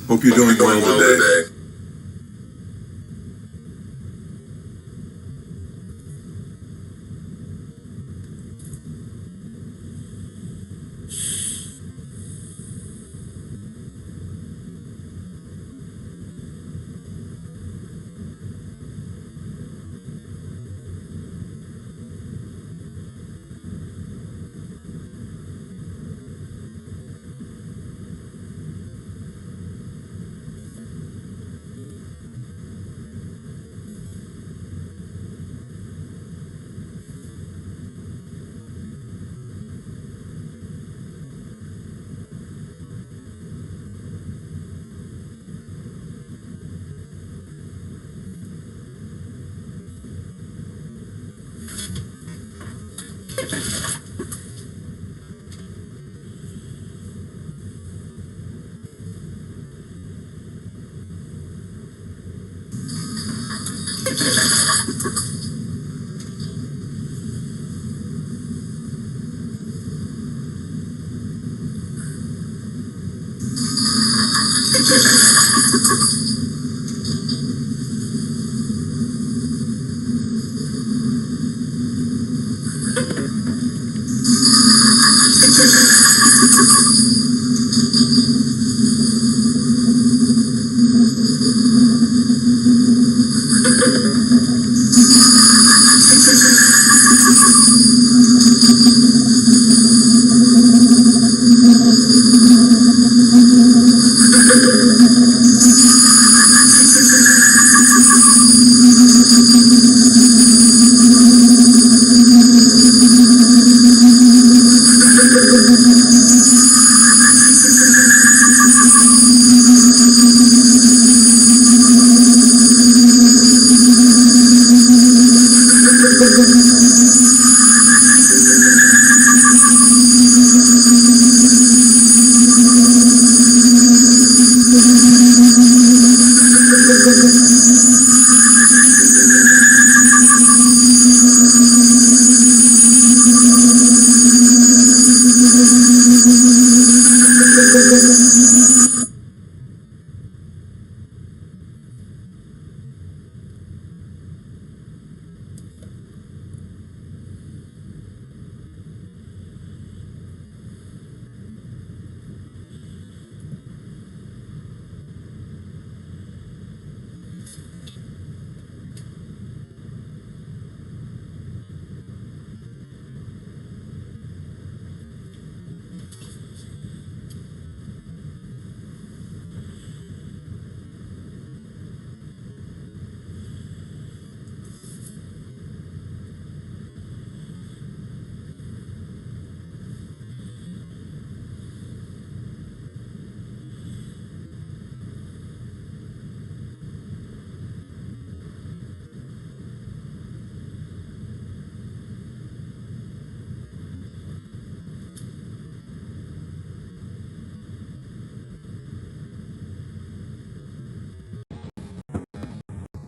Hope you're doing well today.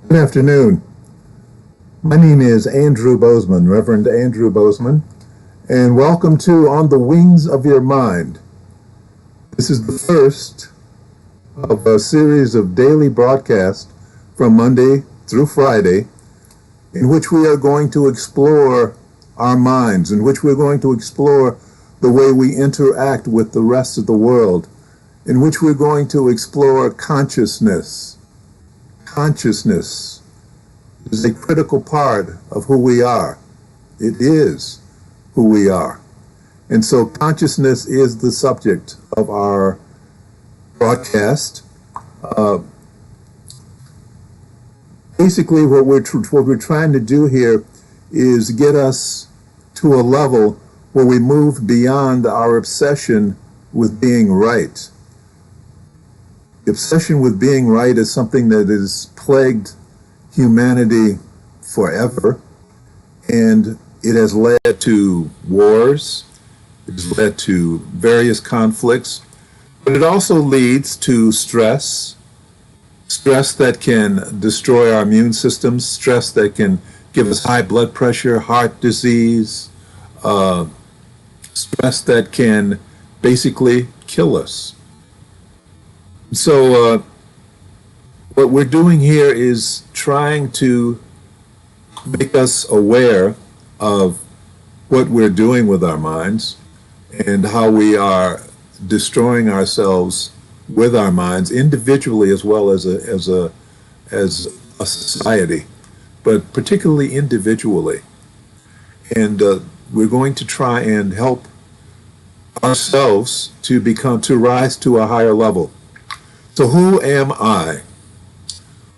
Good afternoon. My name is Andrew Bozeman, Reverend Andrew Bozeman, and welcome to On the Wings of Your Mind. This is the first of a series of daily broadcasts from Monday through Friday in which we are going to explore our minds, in which we're going to explore the way we interact with the rest of the world, in which we're going to explore consciousness. Consciousness is a critical part of who we are. It is who we are. And so consciousness is the subject of our broadcast. Basically, what we're trying to do here is get us to a level where we move beyond our obsession with being right. The obsession with being right is something that has plagued humanity forever, and it has led to wars, it has led to various conflicts, but it also leads to stress that can destroy our immune systems, stress that can give us high blood pressure, heart disease, stress that can basically kill us. So what we're doing here is trying to make us aware of what we're doing with our minds and how we are destroying ourselves with our minds individually as well as a society, but particularly individually. And we're going to try and help ourselves to rise to a higher level. So who am I?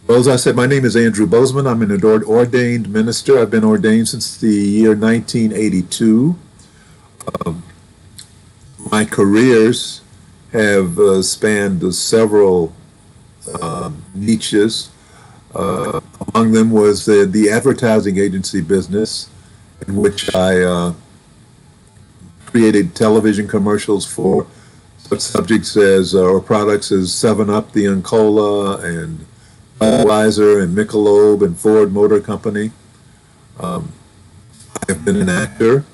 Well, as I said, my name is Andrew Bozeman. I'm an ordained minister. I've been ordained since the year 1982. My careers have spanned several niches. Among them was the advertising agency business, in which I created television commercials for such subjects as or products as 7-Up, the Uncola, and Budweiser, and Michelob, and Ford Motor Company. I've been an actor,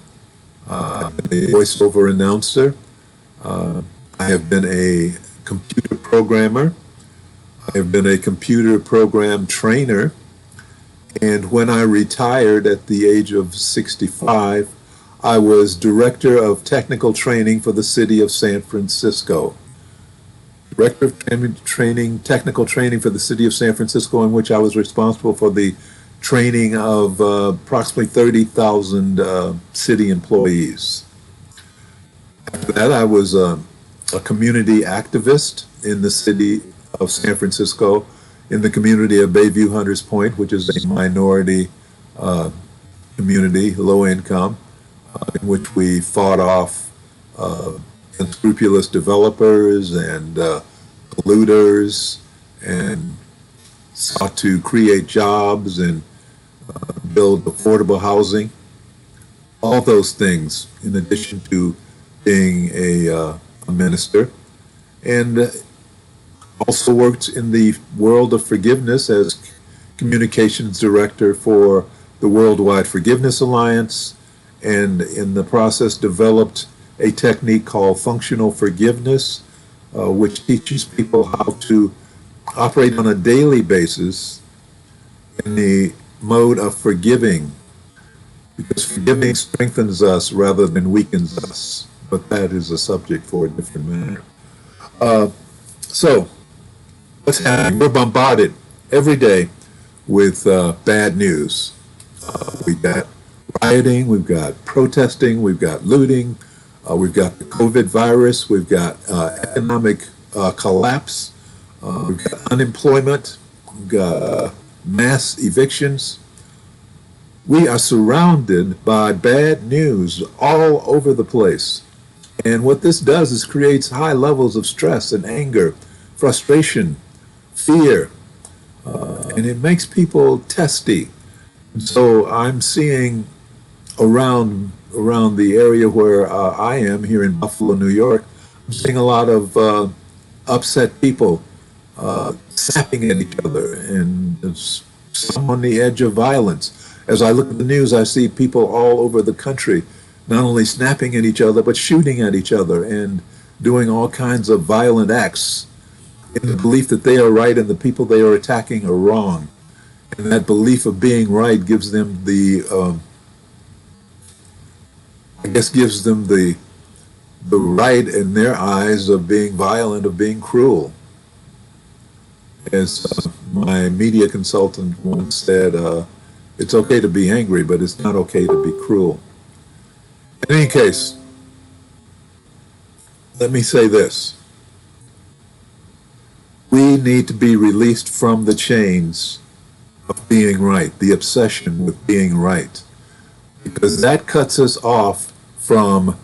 a voiceover announcer. I have been a computer programmer. I have been a computer program trainer. And when I retired at the age of 65, I was director of technical training for the city of San Francisco. Director of technical training for the city of San Francisco, in which I was responsible for the training of approximately 30,000 city employees. After that, I was a community activist in the city of San Francisco, in the community of Bayview Hunters Point, which is a minority community, low income, in which we fought off unscrupulous developers and polluters, and sought to create jobs and build affordable housing. All those things, in addition to being a minister, and also worked in the world of forgiveness as communications director for the Worldwide Forgiveness Alliance, and in the process developed a technique called functional forgiveness, which teaches people how to operate on a daily basis in the mode of forgiving, because forgiving strengthens us rather than weakens us. But that is a subject for a different matter. So, what's happening? We're bombarded every day with bad news. We've got rioting, we've got protesting, we've got looting, we've got the COVID virus, we've got economic collapse, we've got unemployment, we've got mass evictions. We are surrounded by bad news all over the place. And what this does is creates high levels of stress and anger, frustration, fear, and it makes people testy. And so I'm seeing around the area where I am here in Buffalo, New York, I'm seeing a lot of upset people snapping at each other, and some on the edge of violence. As I look at the news, I see people all over the country not only snapping at each other, but shooting at each other and doing all kinds of violent acts in the belief that they are right and the people they are attacking are wrong. And that belief of being right gives them the right in their eyes of being violent, of being cruel. As my media consultant once said, it's okay to be angry, but it's not okay to be cruel. In any case, let me say this. We need to be released from the chains of being right, the obsession with being right, because that cuts us off from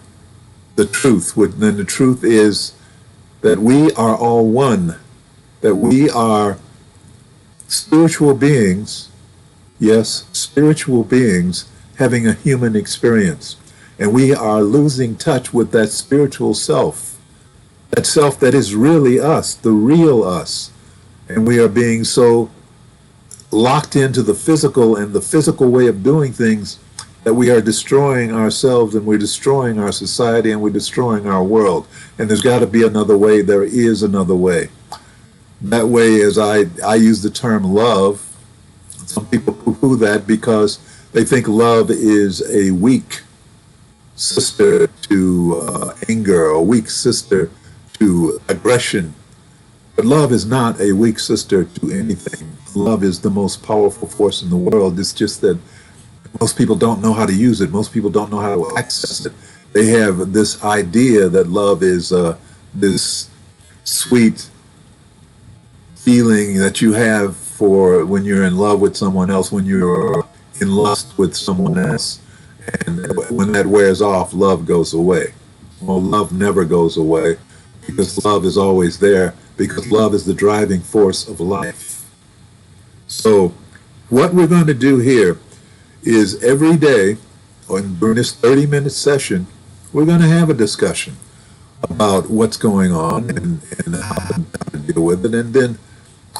the truth. And the truth is that we are all one, that we are spiritual beings, yes, spiritual beings having a human experience. And we are losing touch with that spiritual self, that self that is really us, the real us. And we are being so locked into the physical and the physical way of doing things that we are destroying ourselves, and we're destroying our society, and we're destroying our world. And there's got to be another way. There is another way. That way, as I use the term love, some people poo-poo that because they think love is a weak sister to anger, or weak sister to aggression. But love is not a weak sister to anything. Love is the most powerful force in the world. It's just that most people don't know how to use it. Most people don't know how to access it. They have this idea that love is this sweet feeling that you have for when you're in love with someone else, when you're in lust with someone else. And when that wears off, love goes away. Well, love never goes away because love is always there, because love is the driving force of life. So what we're going to do here is every day, or during this 30-minute session, we're going to have a discussion about what's going on and how to deal with it. And then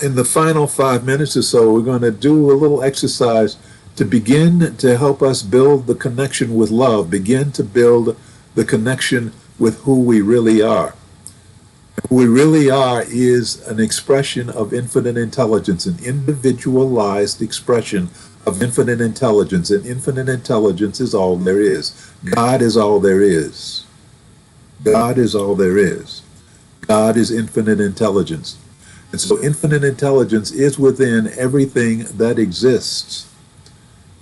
in the final 5 minutes or so, we're going to do a little exercise to begin to help us build the connection with love, begin to build the connection with who we really are. Who we really are is an expression of infinite intelligence, an individualized expression of infinite intelligence, and infinite intelligence is all there is. God is all there is. God is all there is. God is infinite intelligence. And so infinite intelligence is within everything that exists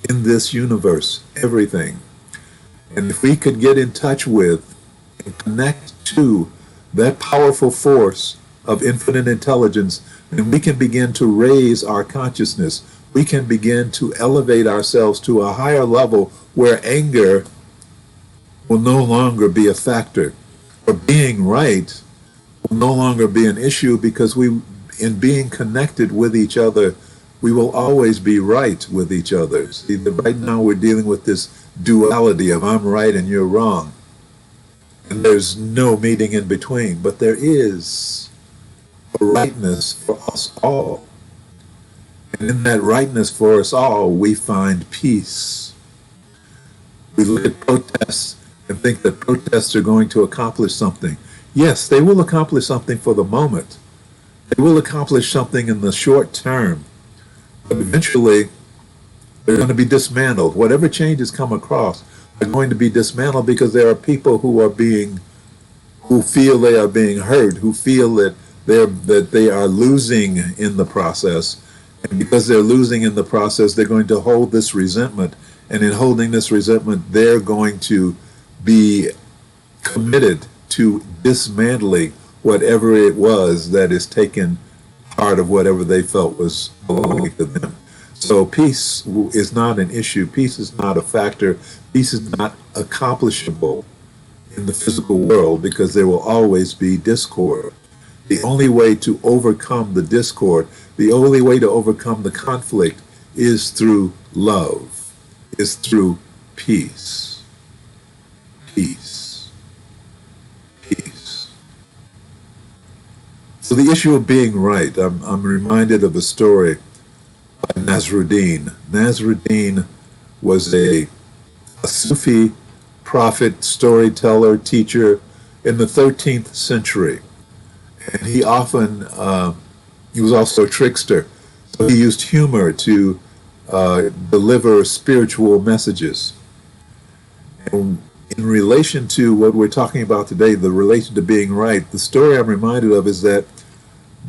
in this universe, everything. And if we could get in touch with and connect to that powerful force of infinite intelligence, then we can begin to raise our consciousness. We can begin to elevate ourselves to a higher level where anger will no longer be a factor, or being right will no longer be an issue, because in being connected with each other, we will always be right with each other. See, right now we're dealing with this duality of I'm right and you're wrong. And there's no meeting in between, but there is a rightness for us all. And in that rightness for us all, we find peace. We look at protests and think that protests are going to accomplish something. Yes, they will accomplish something for the moment. They will accomplish something in the short term. But eventually, they're going to be dismantled. Whatever changes come across are going to be dismantled, because there are people who feel they are being hurt, who feel that they are losing in the process. And because they're losing in the process, they're going to hold this resentment. And in holding this resentment, they're going to be committed to dismantling whatever it was that is taken part of whatever they felt was belonging to them. So peace is not an issue. Peace is not a factor. Peace is not accomplishable in the physical world, because there will always be discord. The only way to overcome the discord, the only way to overcome the conflict, is through love, is through peace. Peace. Peace. So the issue of being right, I'm reminded of a story by Nasruddin. Nasruddin was a Sufi prophet, storyteller, teacher in the 13th century. And he often, he was also a trickster. So he used humor to deliver spiritual messages. And in relation to what we're talking about today, the relation to being right, the story I'm reminded of is that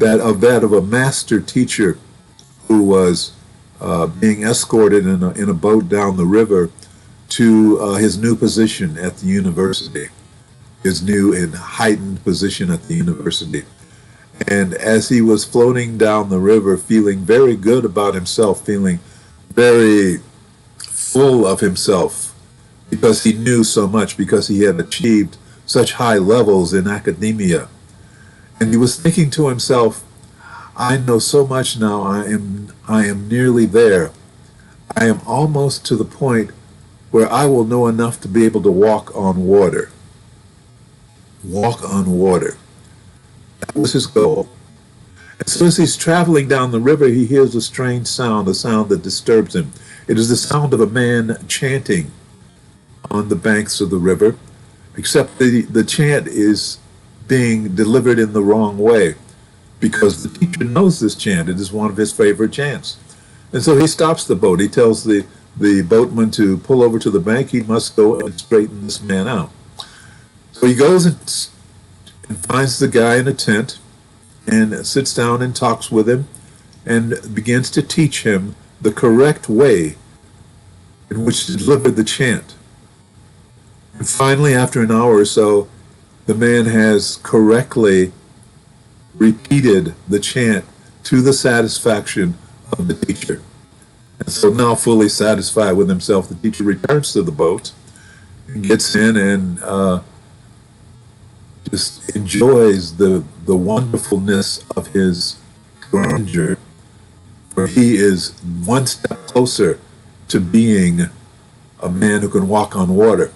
of a master teacher who was being escorted in a boat down the river to his new position at the university, his new and heightened position at the university. And as he was floating down the river, feeling very good about himself, feeling very full of himself, because he knew so much, because he had achieved such high levels in academia. And he was thinking to himself, I know so much now, I am nearly there. I am almost to the point where I will know enough to be able to walk on water. Walk on water. That was his goal. And so as he's traveling down the river, he hears a strange sound, a sound that disturbs him. It is the sound of a man chanting on the banks of the river, except the chant is being delivered in the wrong way. because the teacher knows this chant. It is one of his favorite chants. And so he stops the boat. He tells the boatman to pull over to the bank. He must go and straighten this man out. So he goes and finds the guy in a tent and sits down and talks with him and begins to teach him the correct way in which to deliver the chant. And finally, after an hour or so, the man has correctly repeated the chant to the satisfaction of the teacher. And so now fully satisfied with himself, the teacher returns to the boat and gets in and just enjoys the wonderfulness of his grandeur, for he is one step closer to being a man who can walk on water.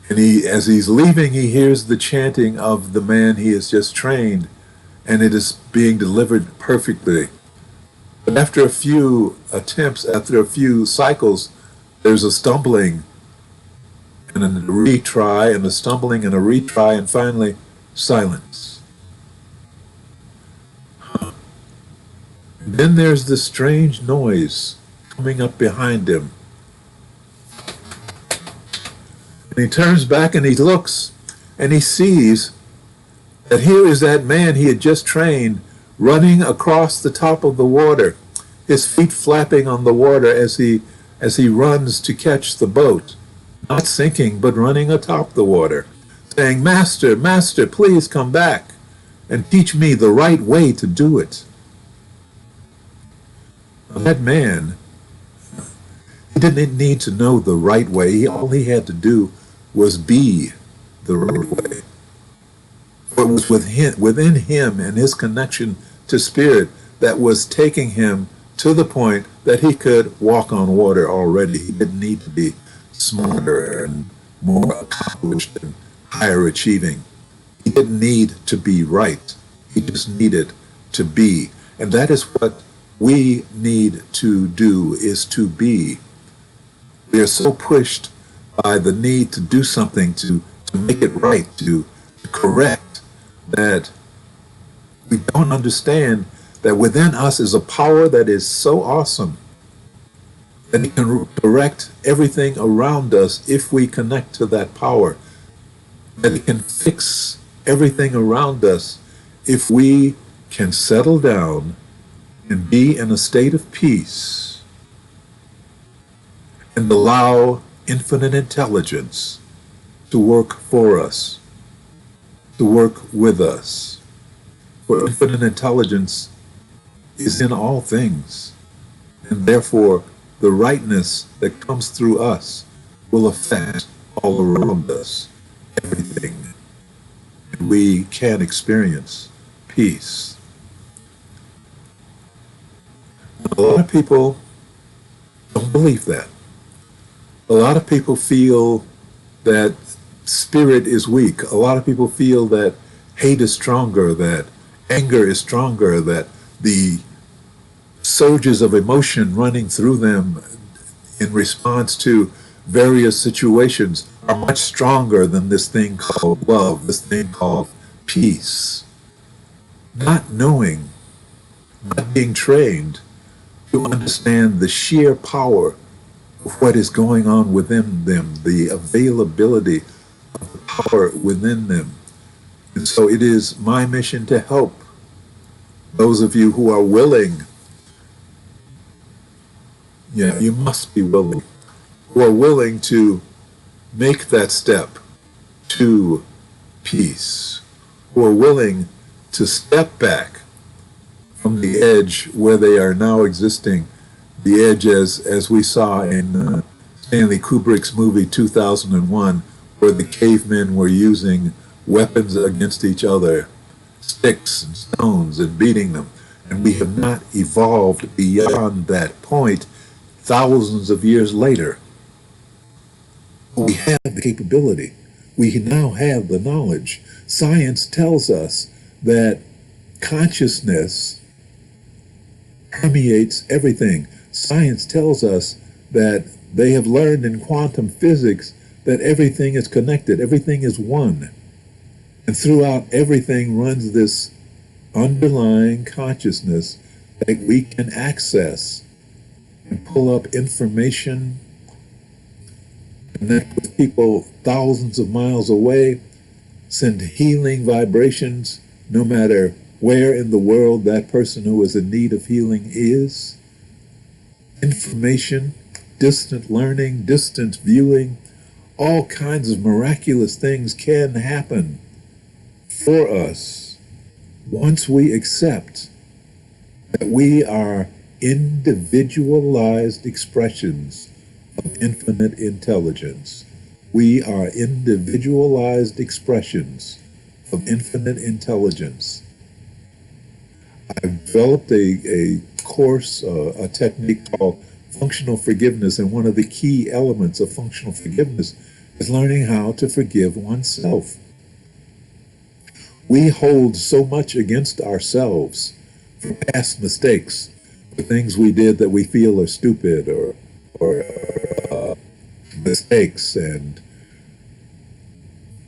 And as he's leaving, he hears the chanting of the man he has just trained, and it is being delivered perfectly. But after a few attempts, after a few cycles, there's a stumbling and a retry, and a stumbling and a retry, and finally silence. Then there's this strange noise coming up behind him. And he turns back and he looks and he sees that here is that man he had just trained running across the top of the water, his feet flapping on the water as he runs to catch the boat, not sinking but running atop the water, saying, "Master, Master, please come back and teach me the right way to do it." Now, that man, he didn't need to know the right way. All he had to do was be the right way. For it was within him and his connection to Spirit that was taking him to the point that he could walk on water already. He didn't need to be smarter and more accomplished and higher achieving. He didn't need to be right. He just needed to be. And that is what we need to do, is to be. We are so pushed by the need to do something, to make it right, to correct, that we don't understand that within us is a power that is so awesome that it can correct everything around us if we connect to that power, that it can fix everything around us if we can settle down and be in a state of peace and allow infinite intelligence to work for us, to work with us. For infinite intelligence is in all things, and therefore the rightness that comes through us will affect all around us, everything. And we can experience peace. A lot of people don't believe that. A lot of people feel that spirit is weak. A lot of people feel that hate is stronger, that anger is stronger, that the surges of emotion running through them in response to various situations are much stronger than this thing called love, this thing called peace. Not knowing, not being trained to understand the sheer power of what is going on within them, the availability of the power within them. And so it is my mission to help those of you who are willing. You must be willing, who are willing to make that step to peace, who are willing to step back from the edge where they are now existing, the edge as we saw in Stanley Kubrick's movie 2001, where the cavemen were using weapons against each other, sticks and stones, and beating them. And we have not evolved beyond that point thousands of years later. We have the capability. We now have the knowledge. Science tells us that consciousness permeates everything. Science tells us that they have learned in quantum physics that everything is connected, everything is one. And throughout everything runs this underlying consciousness that we can access and pull up information, connect with people thousands of miles away, send healing vibrations no matter where in the world that person who is in need of healing is. Information, distant learning, distant viewing, all kinds of miraculous things can happen for us once we accept that we are individualized expressions of infinite intelligence. We are individualized expressions of infinite intelligence. I've developed a course, a technique called functional forgiveness, and one of the key elements of functional forgiveness is learning how to forgive oneself. We hold so much against ourselves for past mistakes, for things we did that we feel are stupid or mistakes, and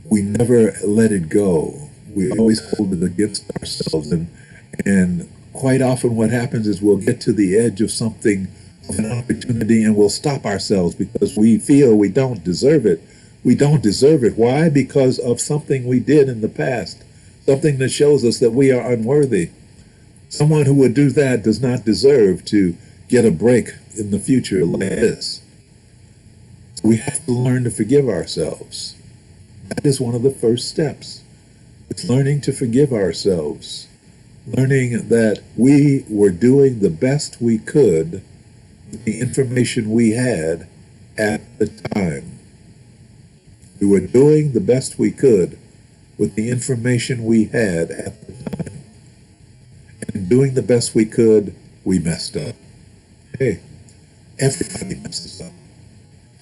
we never let it go. We always hold it against ourselves, and quite often what happens is we'll get to the edge of something, of an opportunity, and we'll stop ourselves because we feel we don't deserve it. We don't deserve it. Why? Because of something we did in the past, something that shows us that we are unworthy. Someone who would do that does not deserve to get a break in the future like this. So we have to learn to forgive ourselves. That is one of the first steps. It's learning to forgive ourselves. Learning that we were doing the best we could with the information we had at the time. We were doing the best we could with the information we had at the time. And in doing the best we could, we messed up. Hey, everybody messes up.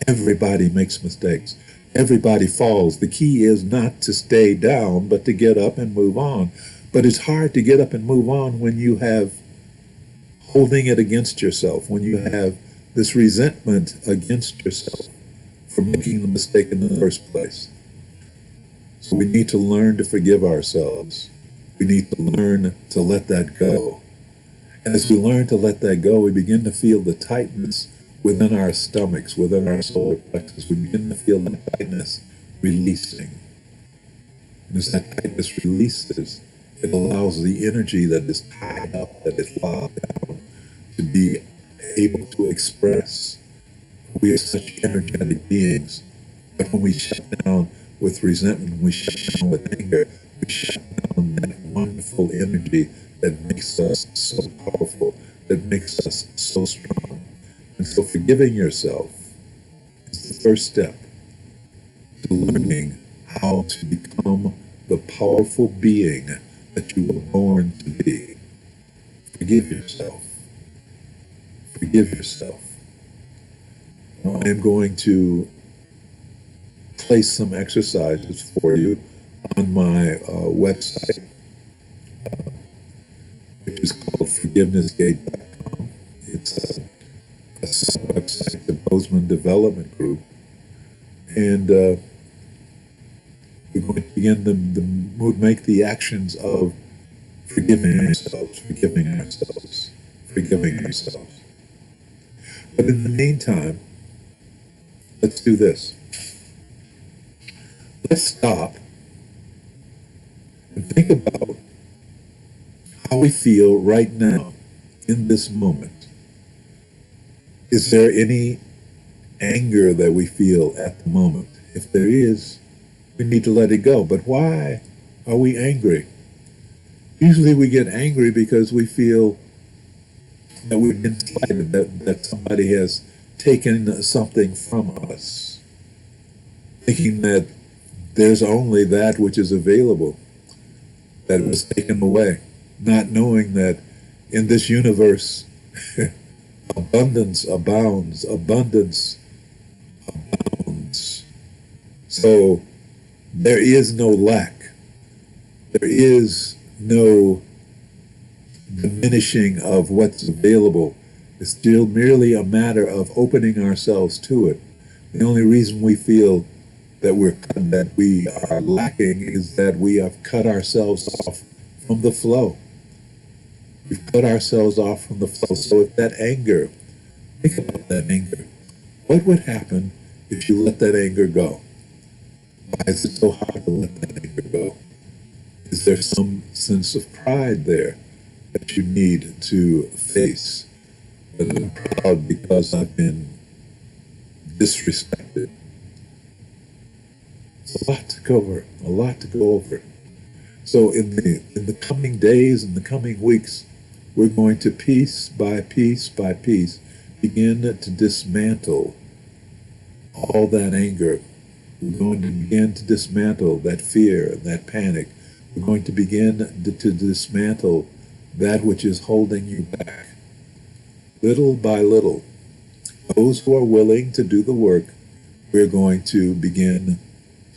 Everybody makes mistakes. Everybody falls. The key is not to stay down, but to get up and move on. But it's hard to get up and move on when you have holding it against yourself, when you have this resentment against yourself for making the mistake in the first place. So we need to learn to forgive ourselves. We need to learn to let that go. And as we learn to let that go, we begin to feel the tightness within our stomachs, within our solar plexus. We begin to feel the tightness releasing. And as that tightness releases, it allows the energy that is tied up, that is locked down, to be able to express. We are such energetic beings. But when we shut down with resentment, we shut down with anger, we shut down that wonderful energy that makes us so powerful, that makes us so strong. And so forgiving yourself is the first step to learning how to become the powerful being that you were born to be. Forgive yourself. Forgive yourself. Now, I am going to place some exercises for you on my website, which is called forgivenessgate.com. It's a website, the Bozeman Development Group. And we're going to begin to make the actions of forgiving ourselves, forgiving ourselves, forgiving ourselves. But in the meantime, let's do this. Let's stop and think about how we feel right now in this moment. Is there any anger that we feel at the moment? If there is, we need to let it go. But why are we angry? Usually we get angry because we feel that we've been slighted, that somebody has taken something from us, thinking that there's only that which is available, that was taken away, not knowing that in this universe, abundance abounds, abundance abounds. So there is no lack. There is no diminishing of what's available. It's still merely a matter of opening ourselves to it. The only reason we feel that we are lacking is that we have cut ourselves off from the flow. We've cut ourselves off from the flow. So if that anger, think about that anger. What would happen if you let that anger go? Why is it so hard to let that anger go? Is there some sense of pride there that you need to face? That I'm proud because I've been disrespected. It's a lot to cover, a lot to go over. So in the coming days, in the coming weeks, we're going to piece by piece by piece begin to dismantle all that anger. We're going to begin to dismantle that fear, that panic. We're going to begin to dismantle that which is holding you back. Little by little, those who are willing to do the work, we're going to begin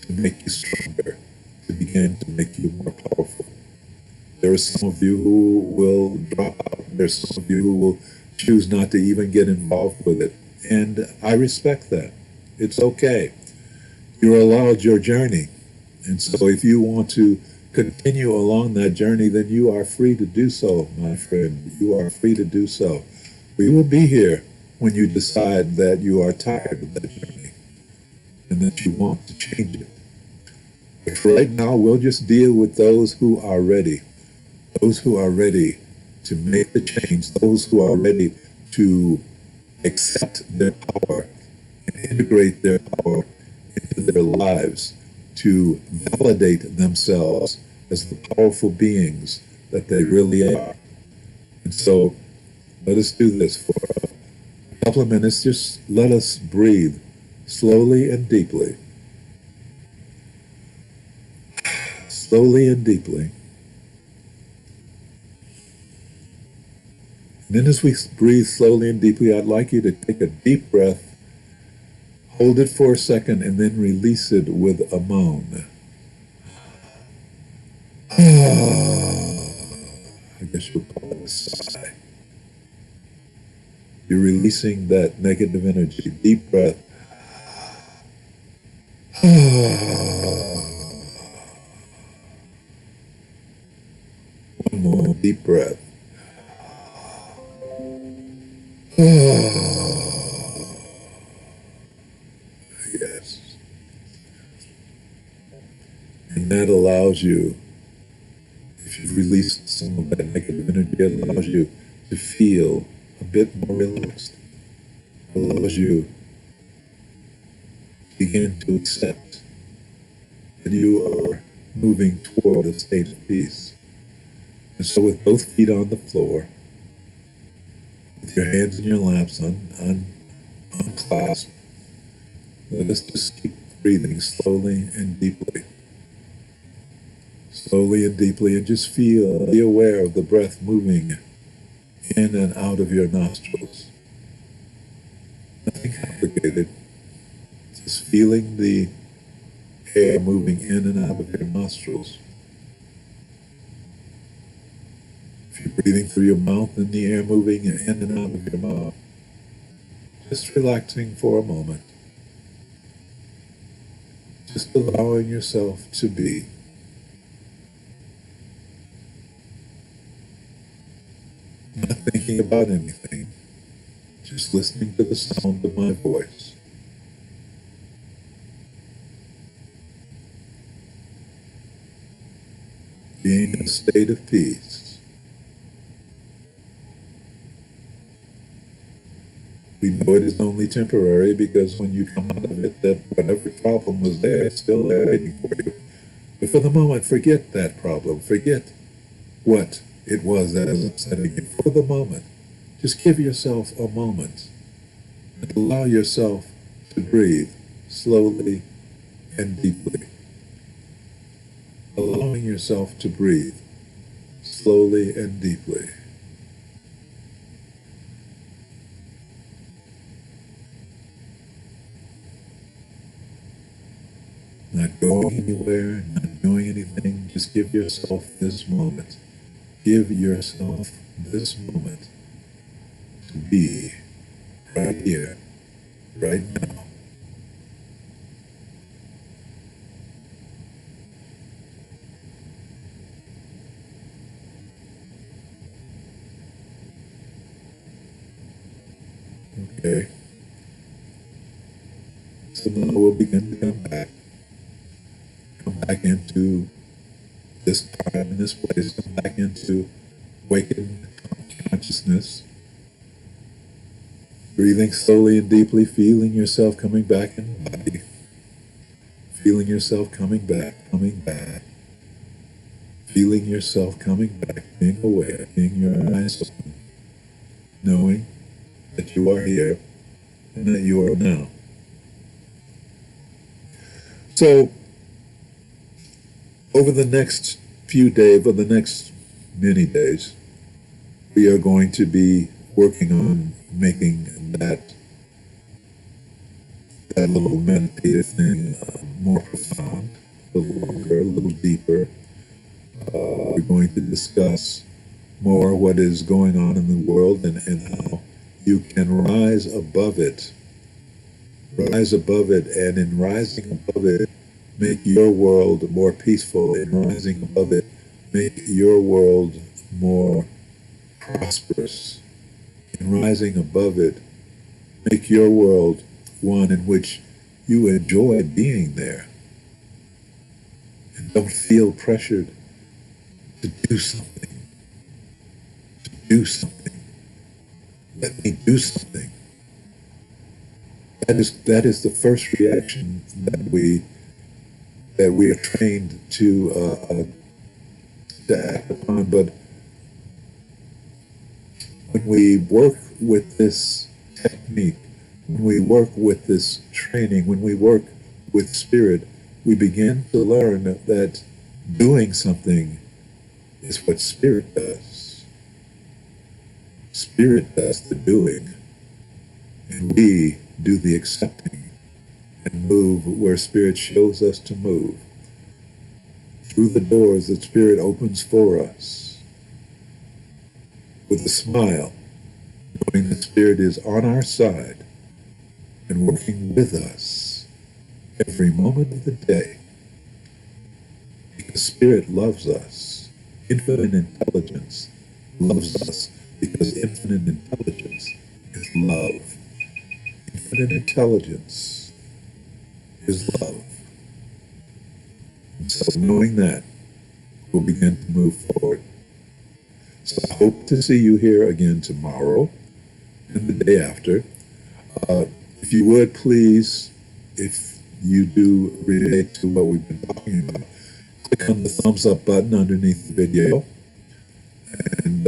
to make you stronger, to begin to make you more powerful. There are some of you who will drop out. There's some of you who will choose not to even get involved with it. And I respect that. It's okay. You're allowed your journey. And so if you want to continue along that journey, then you are free to do so, my friend. You are free to do so. We will be here when you decide that you are tired of that journey and that you want to change it. But for right now, we'll just deal with those who are ready. Those who are ready to make the change, those who are ready to accept their power and integrate their power into their lives, to validate themselves as the powerful beings that they really are. And so let us do this for a couple of minutes. Just let us breathe slowly and deeply. Slowly and deeply. And then as we breathe slowly and deeply, I'd like you to take a deep breath, hold it for a second, and then release it with a moan. I guess you'll call it a sigh. You're releasing that negative energy. Deep breath. One more deep breath. Yes. And that allows you, if you've released some of that negative energy, it allows you to feel a bit more relaxed. It allows you to begin to accept that you are moving toward a state of peace. And so with both feet on the floor, with your hands in your laps unclasped, let us just keep breathing slowly and deeply. Slowly and deeply, and just be aware of the breath moving in and out of your nostrils. Nothing complicated. Just feeling the air moving in and out of your nostrils. If you're breathing through your mouth, then the air moving in and out of your mouth. Just relaxing for a moment. Just allowing yourself to be. Not thinking about anything. Just listening to the sound of my voice. Being in a state of peace. We know it is only temporary because when you come out of it, that whatever problem was there, it's still there waiting for you. But for the moment, forget that problem. Forget what it was that was upsetting you. For the moment, just give yourself a moment and allow yourself to breathe slowly and deeply. Allowing yourself to breathe slowly and deeply. Not going anywhere, not doing anything. Just give yourself this moment. Give yourself this moment to be right here, right now. Okay? So now we'll begin to come back into this time and this place, come back into awakened consciousness, breathing slowly and deeply, feeling yourself coming back in the body, feeling yourself coming back, feeling yourself coming back, being aware, being your eyes open, knowing that you are here and that you are now. So, over the next few days, over the next many days, we are going to be working on making that little meditative thing more profound, a little longer, a little deeper. We're going to discuss more what is going on in the world and how you can rise above it, and in rising above it, make your world more peaceful. In rising above it, make your world more prosperous. In rising above it, make your world one in which you enjoy being there and don't feel pressured to do something. Do something. Let me do something. That is the first reaction that we are trained to act upon. But when we work with this technique, when we work with this training, when we work with spirit, we begin to learn that doing something is what spirit does. Spirit does the doing, and we do the accepting and move where spirit shows us to move. Through the doors that spirit opens for us, with a smile, knowing that spirit is on our side and working with us every moment of the day. Because spirit loves us. Infinite intelligence loves us because infinite intelligence is love. Infinite intelligence is love. And so knowing that, we'll begin to move forward. So I hope to see you here again tomorrow and the day after. If you would, please, if you do relate to what we've been talking about, click on the thumbs up button underneath the video. And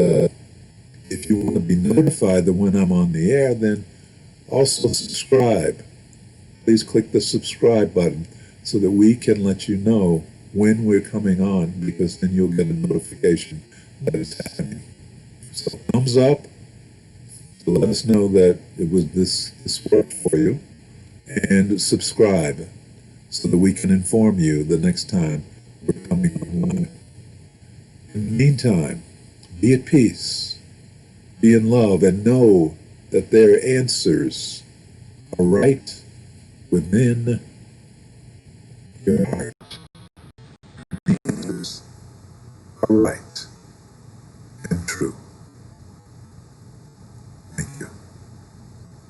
if you want to be notified that when I'm on the air, then also subscribe. Please click the subscribe button so that we can let you know when we're coming on, because then you'll get a notification that it's happening. So thumbs up to let us know that it was this worked for you, and subscribe so that we can inform you the next time we're coming online. In the meantime, be at peace, be in love, and know that their answers are right within your heart. The answers are right.